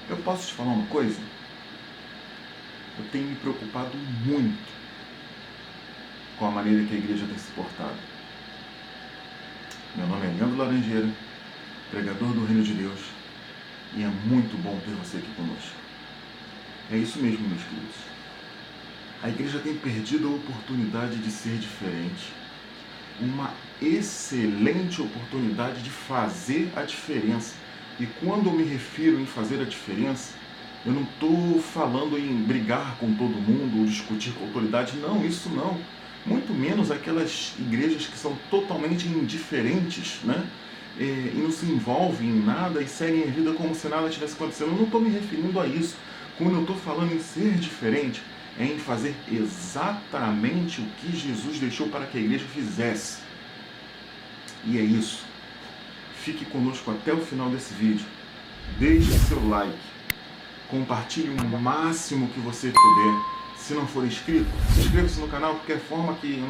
Eu posso te falar uma coisa? Eu tenho me preocupado muito com a maneira que a igreja tem se portado. Meu nome é Leandro Laranjeira, pregador do Reino de Deus, e é muito bom ter você aqui conosco. É isso mesmo, meus queridos. A igreja tem perdido a oportunidade de ser diferente. Uma excelente oportunidade de fazer a diferença. E quando eu me refiro em fazer a diferença, eu não estou falando em brigar com todo mundo ou discutir com a autoridade. Não, isso não. Muito menos aquelas igrejas que são totalmente indiferentes, né? E não se envolvem em nada e seguem a vida como se nada tivesse acontecendo. Eu não estou me referindo a isso. Quando eu estou falando em ser diferente, é em fazer exatamente o que Jesus deixou para que a igreja fizesse. E é isso. Fique conosco até o final desse vídeo. Deixe seu like. Compartilhe o máximo que você puder. Se não for inscrito, inscreva-se no canal, porque é a forma que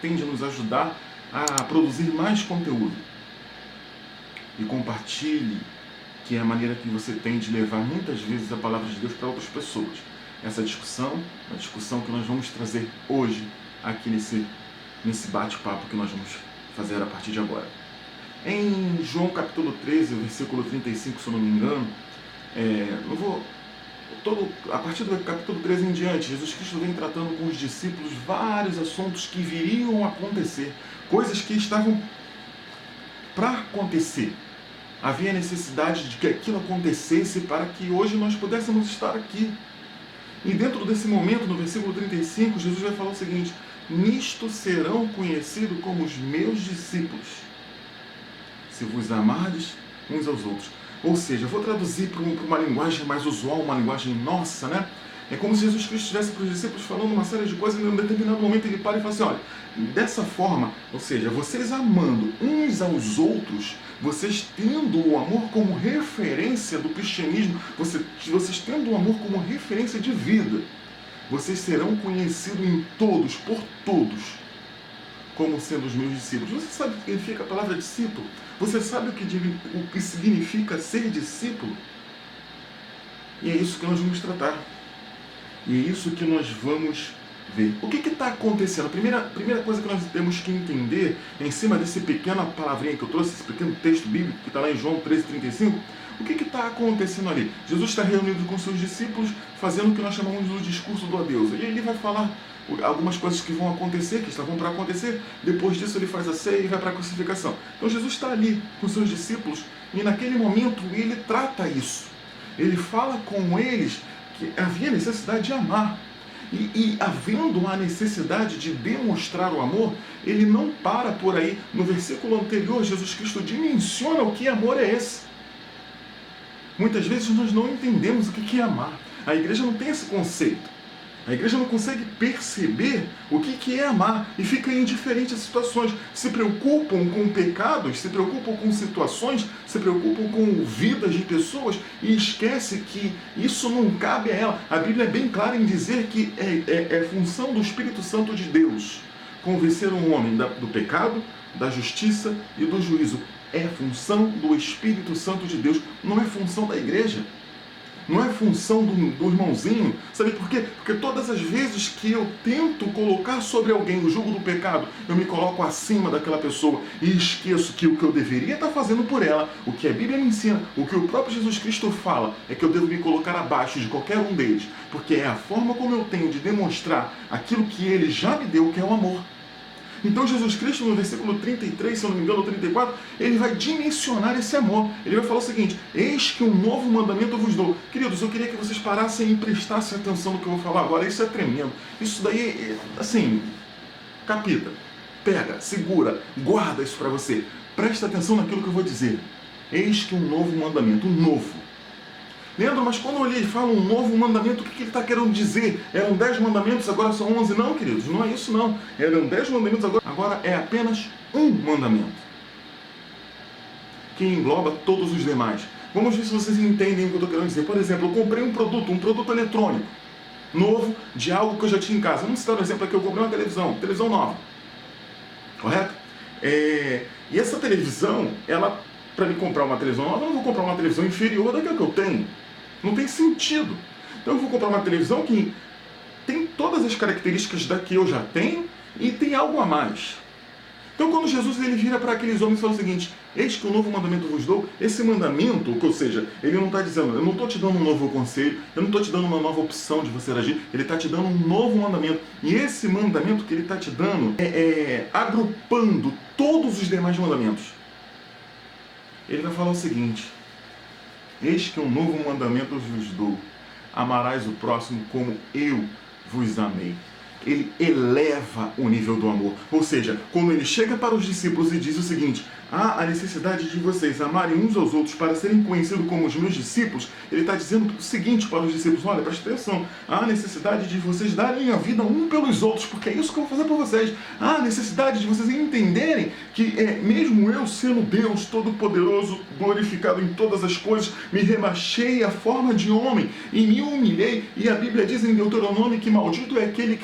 tem de nos ajudar a produzir mais conteúdo. E compartilhe, que é a maneira que você tem de levar muitas vezes a palavra de Deus para outras pessoas. Essa discussão, a discussão que nós vamos trazer hoje, aqui nesse bate-papo que nós vamos fazer a partir de agora. Em João capítulo 13, versículo 35, se eu não me engano, a partir do capítulo 13 em diante, Jesus Cristo vem tratando com os discípulos vários assuntos que viriam a acontecer, coisas que estavam para acontecer. Havia necessidade de que aquilo acontecesse para que hoje nós pudéssemos estar aqui. E dentro desse momento, no versículo 35, Jesus vai falar o seguinte: nisto serão conhecidos como os meus discípulos, se vos amardes uns aos outros. Ou seja, eu vou traduzir para uma linguagem mais usual, uma linguagem nossa, né? É como se Jesus Cristo estivesse para os discípulos falando uma série de coisas e em um determinado momento ele para e fala assim: olha, dessa forma, ou seja, vocês amando uns aos outros, vocês tendo o amor como referência do cristianismo, vocês tendo o amor como referência de vida, vocês serão conhecidos em todos, por todos, como sendo os meus discípulos. Você sabe o que significa a palavra discípulo? Você sabe o que significa ser discípulo? E é isso que nós vamos tratar. E é isso que nós vamos ver. O que está acontecendo? A primeira coisa que nós temos que entender, em cima desse pequena palavrinha que eu trouxe, esse pequeno texto bíblico que está lá em João 13,35, o que está acontecendo ali? Jesus está reunido com seus discípulos, fazendo o que nós chamamos do discurso do adeus. E ele vai falar algumas coisas que vão acontecer, que estavam para acontecer. Depois disso ele faz a ceia e vai para a crucificação. Então Jesus está ali com seus discípulos e naquele momento ele trata isso. Ele fala com eles que havia necessidade de amar. E havendo a necessidade de demonstrar o amor, ele não para por aí. No versículo anterior, Jesus Cristo dimensiona o que amor é esse. Muitas vezes nós não entendemos o que é amar. A igreja não tem esse conceito. A igreja não consegue perceber o que é amar e fica indiferente às situações. Se preocupam com pecados, se preocupam com situações, se preocupam com vidas de pessoas e esquece que isso não cabe a ela. A Bíblia é bem clara em dizer que é função do Espírito Santo de Deus convencer um homem do pecado, da justiça e do juízo. É função do Espírito Santo de Deus, não é função da igreja. Não é função do irmãozinho. Sabe por quê? Porque todas as vezes que eu tento colocar sobre alguém o jugo do pecado, eu me coloco acima daquela pessoa e esqueço que o que eu deveria estar fazendo por ela, o que a Bíblia me ensina, o que o próprio Jesus Cristo fala, é que eu devo me colocar abaixo de qualquer um deles. Porque é a forma como eu tenho de demonstrar aquilo que ele já me deu, que é o amor. Então Jesus Cristo, no versículo 33, se eu não me engano, 34, ele vai dimensionar esse amor. Ele vai falar o seguinte: eis que um novo mandamento eu vos dou. Queridos, eu queria que vocês parassem e prestassem atenção no que eu vou falar agora. Isso é tremendo. Isso daí, assim, capita, pega, segura, guarda isso para você. Presta atenção naquilo que eu vou dizer. Eis que um novo mandamento, um novo. Leandro, mas quando eu olhei e falo um novo mandamento, o que ele está querendo dizer? Eram 10 mandamentos, agora são 11. Não, queridos, não é isso não. Eram 10 mandamentos, agora é apenas um mandamento, que engloba todos os demais. Vamos ver se vocês entendem o que eu estou querendo dizer. Por exemplo, eu comprei um produto eletrônico, novo, de algo que eu já tinha em casa. Vamos citar um exemplo aqui, eu comprei uma televisão nova. Correto? E essa televisão, para me comprar uma televisão nova, eu não vou comprar uma televisão inferior daquela que eu tenho. Não tem sentido. Então eu vou comprar uma televisão que tem todas as características da que eu já tenho e tem algo a mais. Então quando Jesus ele vira para aqueles homens e fala o seguinte: eis que um novo mandamento vos dou. Esse mandamento, ou seja, ele não está dizendo, eu não estou te dando um novo conselho, eu não estou te dando uma nova opção de você agir, ele está te dando um novo mandamento. E esse mandamento que ele está te dando é agrupando todos os demais mandamentos. Ele vai falar o seguinte: eis que um novo mandamento vos dou, amarás o próximo como eu vos amei. Ele eleva o nível do amor. Ou seja, quando ele chega para os discípulos e diz o seguinte: há a necessidade de vocês amarem uns aos outros para serem conhecidos como os meus discípulos, ele está dizendo o seguinte para os discípulos: olha, presta atenção, há a necessidade de vocês darem a vida um pelos outros, porque é isso que eu vou fazer por vocês. Há a necessidade de vocês entenderem que mesmo eu sendo Deus Todo-Poderoso, glorificado em todas as coisas, me rebaixei à forma de homem e me humilhei, e a Bíblia diz em Deuteronômio que maldito é aquele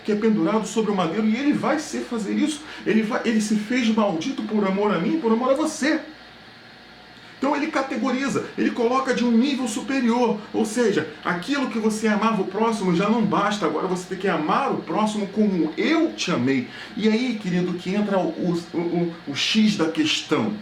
que é pendurado sobre o madeiro, e ele vai fazer isso, ele se fez maldito por amor a mim, por amor a você. Então ele categoriza, ele coloca de um nível superior, ou seja, aquilo que você amava o próximo já não basta, agora você tem que amar o próximo como eu te amei. E aí, querido, que entra o X da questão,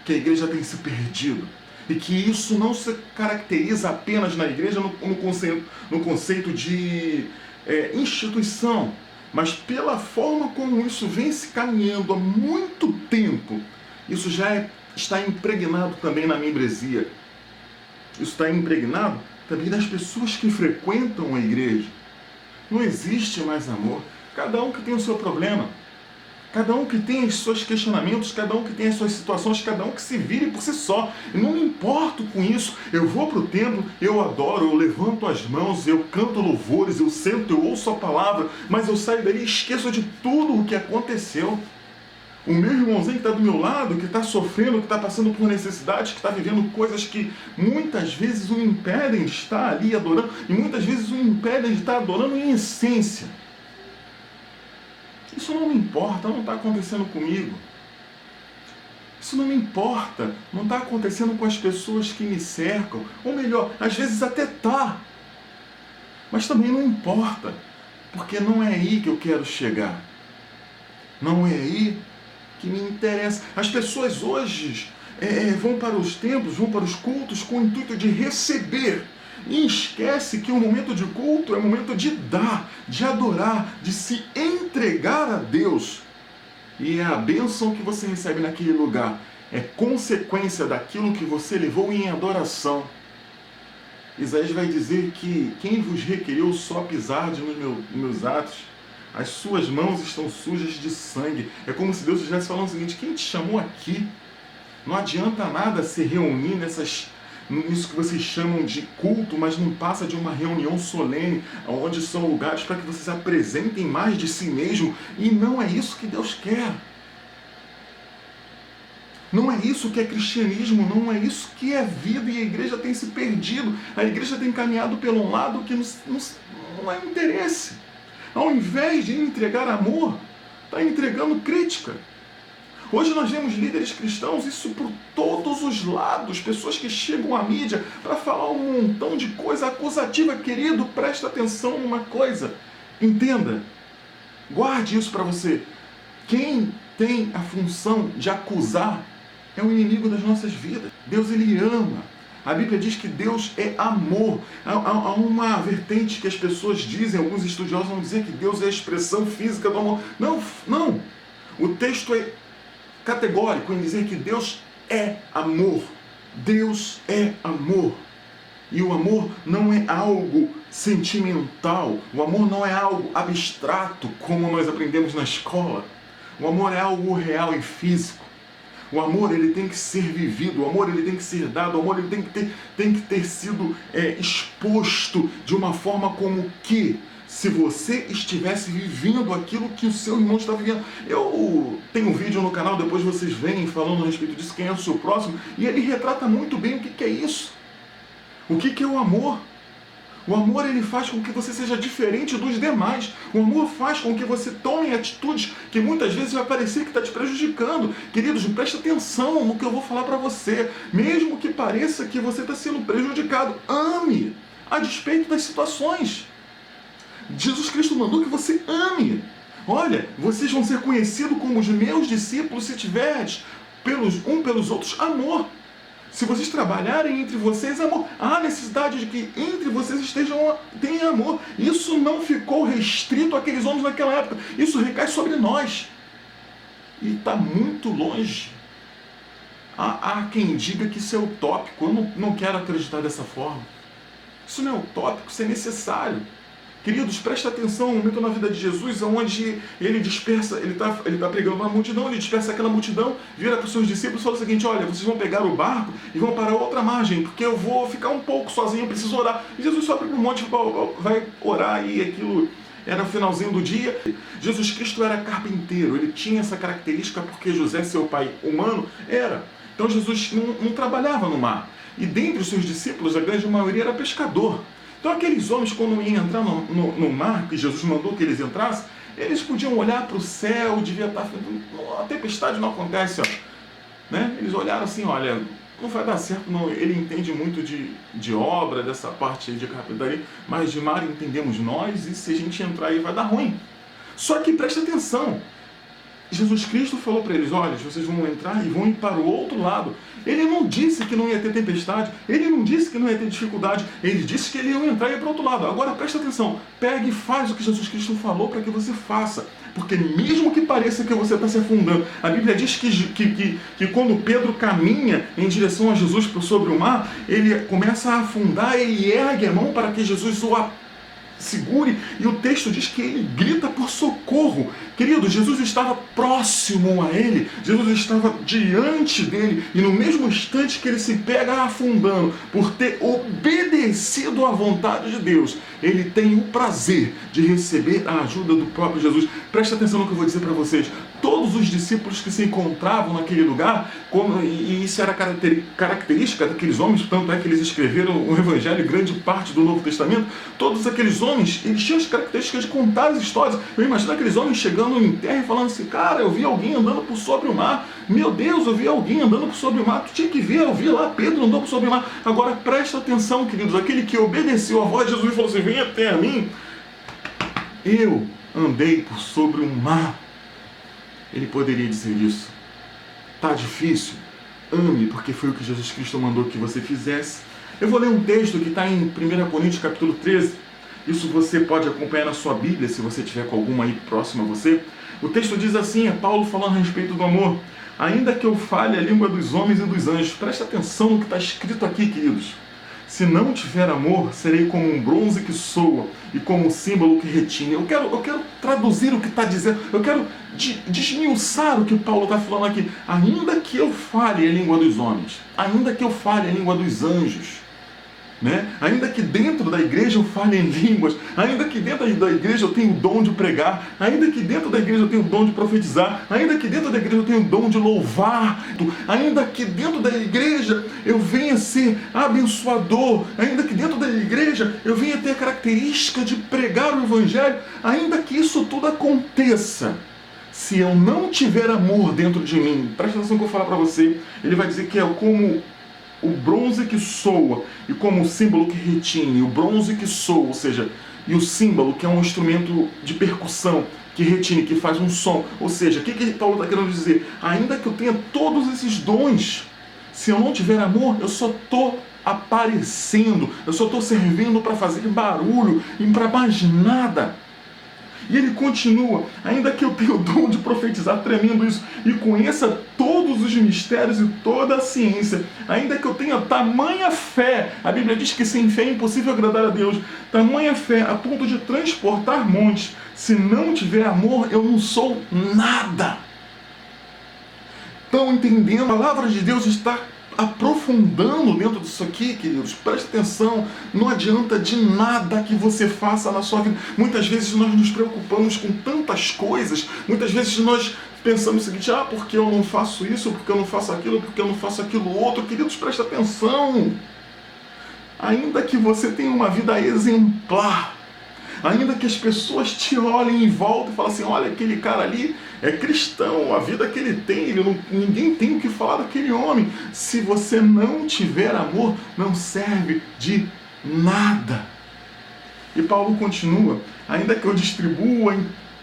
que a igreja tem se perdido. E que isso não se caracteriza apenas na igreja no conceito de instituição, mas pela forma como isso vem se caminhando há muito tempo. Isso já está impregnado também na membresia. Isso está impregnado também nas pessoas que frequentam a igreja. Não existe mais amor. Cada um que tem o seu problema. Cada um que tem os seus questionamentos, cada um que tem as suas situações, cada um que se vire por si só. Eu não me importo com isso. Eu vou para o templo, eu adoro, eu levanto as mãos, eu canto louvores, eu sento, eu ouço a palavra, mas eu saio daí e esqueço de tudo o que aconteceu. O meu irmãozinho que está do meu lado, que está sofrendo, que está passando por necessidades, que está vivendo coisas que muitas vezes o impedem de estar ali adorando, e muitas vezes o impedem de estar adorando em essência. Isso não me importa, não está acontecendo comigo. Isso não me importa, não está acontecendo com as pessoas que me cercam. Ou melhor, às vezes até está. Mas também não importa, porque não é aí que eu quero chegar. Não é aí que me interessa. As pessoas hoje vão para os templos, vão para os cultos com o intuito de receber. E esquece que o momento de culto é o momento de dar, de adorar, de se entregar a Deus. E a bênção que você recebe naquele lugar é consequência daquilo que você levou em adoração. Isaías vai dizer que quem vos requeriu só pisar nos meus atos, as suas mãos estão sujas de sangue. É como se Deus estivesse falando o seguinte: quem te chamou aqui? Não adianta nada se reunir nisso que vocês chamam de culto, mas não passa de uma reunião solene, onde são lugares para que vocês apresentem mais de si mesmo, e não é isso que Deus quer. Não é isso que é cristianismo, não é isso que é vida, e a igreja tem se perdido, a igreja tem caminhado pelo um lado que não é interesse. Ao invés de entregar amor, está entregando crítica. Hoje nós vemos líderes cristãos, isso por todos os lados, pessoas que chegam à mídia para falar um montão de coisa acusativa. Querido, presta atenção numa coisa, entenda, guarde isso para você. Quem tem a função de acusar é o inimigo das nossas vidas. Deus, ele ama. A Bíblia diz que Deus é amor. Há uma vertente que as pessoas dizem, alguns estudiosos vão dizer que Deus é a expressão física do amor. Não. O texto é categórico em dizer que Deus é amor. Deus é amor. E o amor não é algo sentimental. O amor não é algo abstrato, como nós aprendemos na escola. O amor é algo real e físico. O amor, ele tem que ser vivido, o amor, ele tem que ser dado, o amor, ele tem que ter sido exposto de uma forma como que, se você estivesse vivendo aquilo que o seu irmão está vivendo. Eu tenho um vídeo no canal, depois vocês vêm falando a respeito disso, quem é o seu próximo, e ele retrata muito bem o que é isso. O que é o amor? O amor, ele faz com que você seja diferente dos demais. O amor faz com que você tome atitudes que muitas vezes vai parecer que está te prejudicando. Queridos, preste atenção no que eu vou falar para você. Mesmo que pareça que você está sendo prejudicado, ame a despeito das situações. Jesus Cristo mandou que você ame. Olha, vocês vão ser conhecidos como os meus discípulos se tiverdes pelos outros amor. Se vocês trabalharem entre vocês, amor, há necessidade de que entre vocês tenham amor. Isso não ficou restrito àqueles homens naquela época. Isso recai sobre nós. E está muito longe. Há quem diga que isso é utópico. Eu não quero acreditar dessa forma. Isso não é utópico, isso é necessário. Queridos, presta atenção, um momento na vida de Jesus onde ele dispersa, ele tá pregando uma multidão, ele dispersa aquela multidão, vira para os seus discípulos e fala o seguinte: olha, vocês vão pegar o barco e vão para outra margem, porque eu vou ficar um pouco sozinho, eu preciso orar. E Jesus sobe para um monte, vai orar, e aquilo era o finalzinho do dia. Jesus Cristo era carpinteiro, ele tinha essa característica porque José, seu pai humano, era. Então Jesus não trabalhava no mar. E dentre os seus discípulos, a grande maioria era pescador. Então aqueles homens, quando iam entrar no mar, que Jesus mandou que eles entrassem, eles podiam olhar para o céu, devia estar... A tempestade não acontece, ó, né? Eles olharam assim, olha, não vai dar certo, não. Ele entende muito de obra, dessa parte de carpintaria, mas de mar entendemos nós, e se a gente entrar aí vai dar ruim. Só que presta atenção, Jesus Cristo falou para eles: olha, vocês vão entrar e vão ir para o outro lado. Ele não disse que não ia ter tempestade, ele não disse que não ia ter dificuldade, ele disse que ele ia entrar e ir para o outro lado. Agora presta atenção, pega e faz o que Jesus Cristo falou para que você faça. Porque mesmo que pareça que você está se afundando, a Bíblia diz que quando Pedro caminha em direção a Jesus sobre o mar, ele começa a afundar, ele ergue a mão para que Jesus o segure, e o texto diz que ele grita por socorro. Querido, Jesus estava próximo a ele, Jesus estava diante dele, e no mesmo instante que ele se pega afundando por ter obedecido à vontade de Deus, ele tem o prazer de receber a ajuda do próprio Jesus. Presta atenção no que eu vou dizer para vocês. Todos os discípulos que se encontravam naquele lugar, e isso era característica daqueles homens, tanto é que eles escreveram o Evangelho, grande parte do Novo Testamento, todos aqueles homens, eles tinham as características de contar as histórias. Eu imagino aqueles homens chegando em terra e falando assim: cara, eu vi alguém andando por sobre o mar, meu Deus, eu vi alguém andando por sobre o mar, tu tinha que ver, eu vi lá, Pedro andou por sobre o mar. Agora presta atenção, queridos, aquele que obedeceu a voz de Jesus e falou assim: vem até a mim, eu andei por sobre o mar. Ele poderia dizer isso. Tá difícil? Ame, porque foi o que Jesus Cristo mandou que você fizesse. Eu vou ler um texto que está em 1 Coríntios capítulo 13. Isso você pode acompanhar na sua Bíblia, se você tiver com alguma aí próxima a você. O texto diz assim, é Paulo falando a respeito do amor: ainda que eu fale a língua dos homens e dos anjos. Presta atenção no que está escrito aqui, queridos. Se não tiver amor, serei como um bronze que soa e como um símbolo que retine. Eu quero traduzir o que está dizendo. Eu quero desmiuçar o que Paulo está falando aqui. Ainda que eu fale a língua dos homens, ainda que eu fale a língua dos anjos, né? Ainda que dentro da igreja eu fale em línguas, ainda que dentro da igreja eu tenho o dom de pregar, ainda que dentro da igreja eu tenho o dom de profetizar, ainda que dentro da igreja eu tenho o dom de louvar, ainda que dentro da igreja eu venha ser abençoador, ainda que dentro da igreja eu venha ter a característica de pregar o Evangelho, ainda que isso tudo aconteça, se eu não tiver amor dentro de mim, presta atenção no que eu vou falar para você, ele vai dizer que é como o bronze que soa e como o símbolo que retine. O bronze que soa, ou seja, e o símbolo, que é um instrumento de percussão, que retine, que faz um som. Ou seja, o que Paulo está querendo dizer? Ainda que eu tenha todos esses dons, se eu não tiver amor, eu só estou aparecendo, eu só estou servindo para fazer barulho e para mais nada. E ele continua: ainda que eu tenha o dom de profetizar, tremendo isso, e conheça todos os mistérios e toda a ciência, ainda que eu tenha tamanha fé, a Bíblia diz que sem fé é impossível agradar a Deus, tamanha fé a ponto de transportar montes, se não tiver amor, eu não sou nada. Estão entendendo? A palavra de Deus está aprofundando dentro disso aqui, queridos. Preste atenção, não adianta de nada que você faça na sua vida. Muitas vezes nós nos preocupamos com tantas coisas, muitas vezes nós pensamos o seguinte: porque eu não faço isso, porque eu não faço aquilo, porque eu não faço aquilo outro. Queridos, preste atenção. ainda que você tenha uma vida exemplar, ainda que as pessoas te olhem em volta e falem assim, olha, aquele cara ali é cristão, a vida que ele tem, ninguém tem o que falar daquele homem. Se você não tiver amor, não serve de nada. E Paulo continua, ainda que eu distribua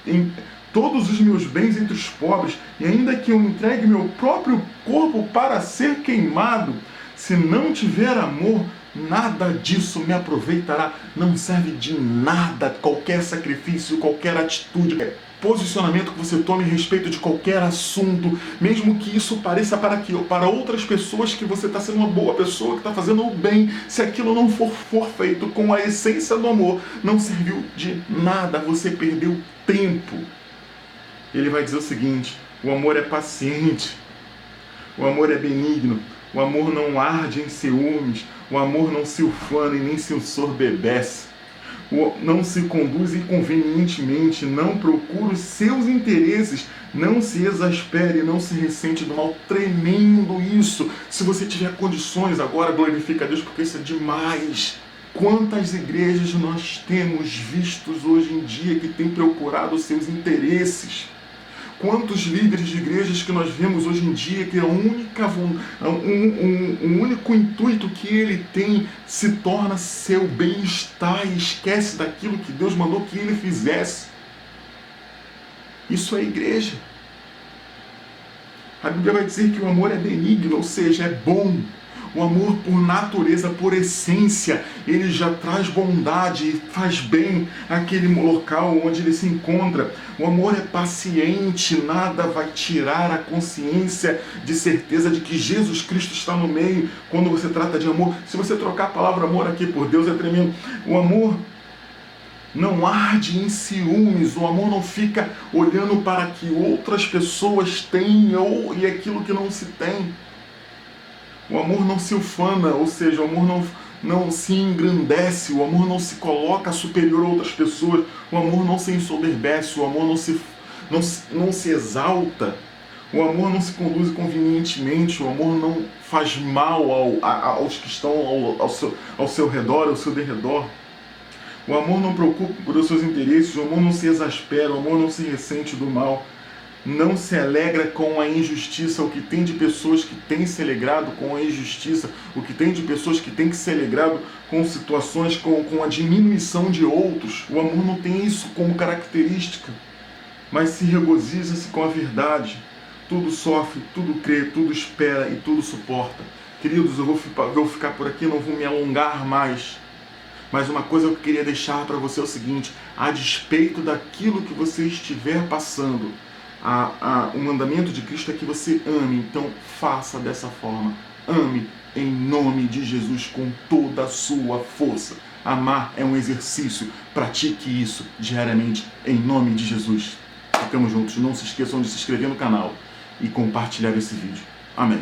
em todos os meus bens entre os pobres, e ainda que eu entregue meu próprio corpo para ser queimado, se não tiver amor, nada disso me aproveitará. Não serve de nada qualquer sacrifício, qualquer atitude, posicionamento que você tome a respeito de qualquer assunto, mesmo que isso pareça para outras pessoas que você está sendo uma boa pessoa, que está fazendo o bem, se aquilo não for feito com a essência do amor, não serviu de nada, você perdeu tempo. Ele vai dizer o seguinte, o amor é paciente, o amor é benigno, o amor não arde em ciúmes, o amor não se ufana e nem se ensoberbece, não se conduz inconvenientemente, não procura os seus interesses, não se exaspere, não se ressente do mal. Tremendo isso! Se você tiver condições agora, glorifica a Deus, porque isso é demais. Quantas igrejas nós temos vistos hoje em dia que têm procurado os seus interesses? Quantos líderes de igrejas que nós vemos hoje em dia que o único intuito que ele tem se torna seu bem-estar e esquece daquilo que Deus mandou que ele fizesse. Isso é igreja. A Bíblia vai dizer que o amor é benigno, ou seja, é bom. O amor, por natureza, por essência, ele já traz bondade e faz bem àquele local onde ele se encontra. O amor é paciente, nada vai tirar a consciência de certeza de que Jesus Cristo está no meio quando você trata de amor. Se você trocar a palavra amor aqui por Deus, é tremendo. O amor não arde em ciúmes, o amor não fica olhando para que outras pessoas têm e aquilo que não se tem. O amor não se ufana, ou seja, o amor não se engrandece, o amor não se coloca superior a outras pessoas, o amor não se ensoberbece, o amor não se exalta, o amor não se conduz convenientemente, o amor não faz mal aos que estão ao seu redor, ao seu derredor. O amor não preocupa por os seus interesses, o amor não se exaspera, o amor não se ressente do mal. Não se alegra com a injustiça, o que tem de pessoas que têm se alegrado com a injustiça, o que tem de pessoas que têm que se alegrado com situações, com a diminuição de outros. O amor não tem isso como característica, mas se regozija-se com a verdade. Tudo sofre, tudo crê, tudo espera e tudo suporta. Queridos, eu vou ficar por aqui, não vou me alongar mais. Mas uma coisa que eu queria deixar para você é o seguinte, a despeito daquilo que você estiver passando, o mandamento de Cristo é que você ame, então faça dessa forma. Ame em nome de Jesus com toda a sua força. Amar é um exercício, pratique isso diariamente em nome de Jesus. Ficamos juntos, não se esqueçam de se inscrever no canal e compartilhar esse vídeo. Amém.